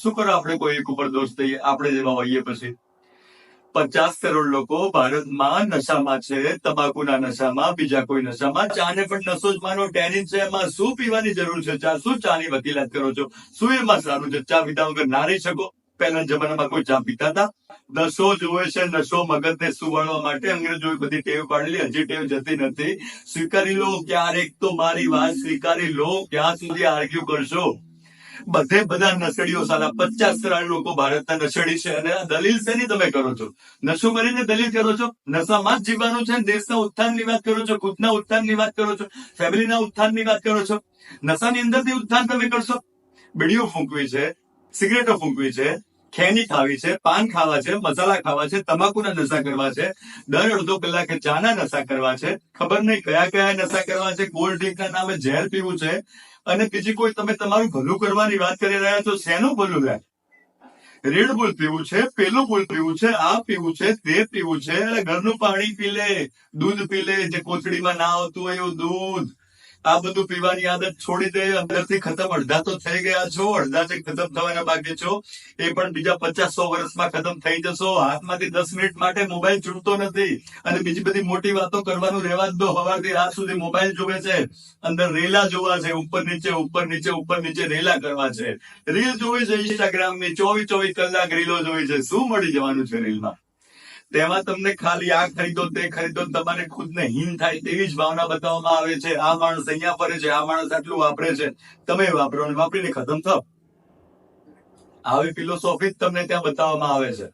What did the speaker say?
શું કરો આપણે કોઈ એક ઉપર દોષ દઈએ, આપણે જેવા હોઈએ પછી 50 કરોડ લોકો ભારતમાં નશામાં છે, તમાકુના નશામાં, બીજા કોઈ નશામાં. ચાને પણ નશો જ માનો, ટેનિન છે, એમાં શું પીવાની જરૂર છે? ચા શું ચાની વકીલાત કરો છો? શું એમાં સારું છે? ચા પીધા વગર ના રહી શકો? પહેલા જમાનામાં કોઈ ચા પીતા હતા? નશો જોવે છે, નશો મગજને સુવાડવા માટે અંગ્રેજોએ બધી ટેવ પાડેલી, હજી ટેવ જતી નથી. સ્વીકારી લો, ક્યારેક તો મારી વાત સ્વીકારી લો. ક્યાં સુધી આર્ગ્યુ કરશો? બધે બધા નશેડીઓ, સાલા 50 કરોડ લોકો ભારતના નશેડી છે. અને આ દલીલ શેની તમે કરો છો? નશો કરીને દલીલ કરો છો? નશામાં જ જીવવાનું છે. દેશના ઉત્થાનની વાત કરો છો, ખુદના ઉત્થાનની વાત કરો છો, ફેમિલીના ઉત્થાનની વાત કરો છો. નશાની અંદરથી ઉત્થાન તમે કરશો? બીડીઓ ફૂંકવી છે, સિગરેટો ફૂંકવી છે, ખેની ખાવી છે, પાન ખાવા છે, મસાલા ખાવા છે, તમાકુના નશા કરવા છે, દર અડધો કલાકે ચાના નશા કરવા છે, ખબર નહીં કયા કયા નશા કરવા છે, કોલ્ડ ડ્રિંકના નામે ઝેર પીવું છે. અને બીજી કોઈ તમે તમારું ભલું કરવાની વાત કરી રહ્યા છો. શેનું ભલું રે? રેડ બુલ પીવું છે, પેલું બુલ પીવું છે, આ પીવું છે, તે પીવું છે. એટલે ઘરનું પાણી પી લે, દૂધ પી લે, જે કોથળીમાં ના આવતું હોય એવું દૂધ. આ બધું પીવાની આદત છોડી દે. અંદરથી ખતમ અડધા તો થઈ ગયા છો, અડધાથી ખતમ થવાના બાકી છો. એ પણ બીજા 50-100 વર્ષમાં ખતમ થઈ જશો. હાથમાંથી 10 મિનિટ માટે મોબાઈલ છૂટતો નથી. અને બીજી બધી મોટી વાતો કરવાનું રહેવા જ દો. સવારથી રાત સુધી મોબાઈલ જોવે છે, અંદર રેલા જોવા છે, ઉપર નીચે ઉપર નીચે ઉપર નીચે રેલા કરવા છે. રીલ જોવી છે ઇન્સ્ટાગ્રામની, 24 કલાક રીલો જોવી છે. શું મળી જવાનું છે રીલમાં? તેમાં તમને ખાલી આ ખરીદો, તે ખરીદો, તમારે ખુદને હીન થાય તેવી જ ભાવના બતાવવામાં આવે છે. આ માણસ અહીંયા ફરે છે, આ માણસ આટલું વાપરે છે, તમે વાપરો અને વાપરીને ખતમ થાવ. આવી ફિલોસોફી જ તમને ત્યાં બતાવવામાં આવે છે.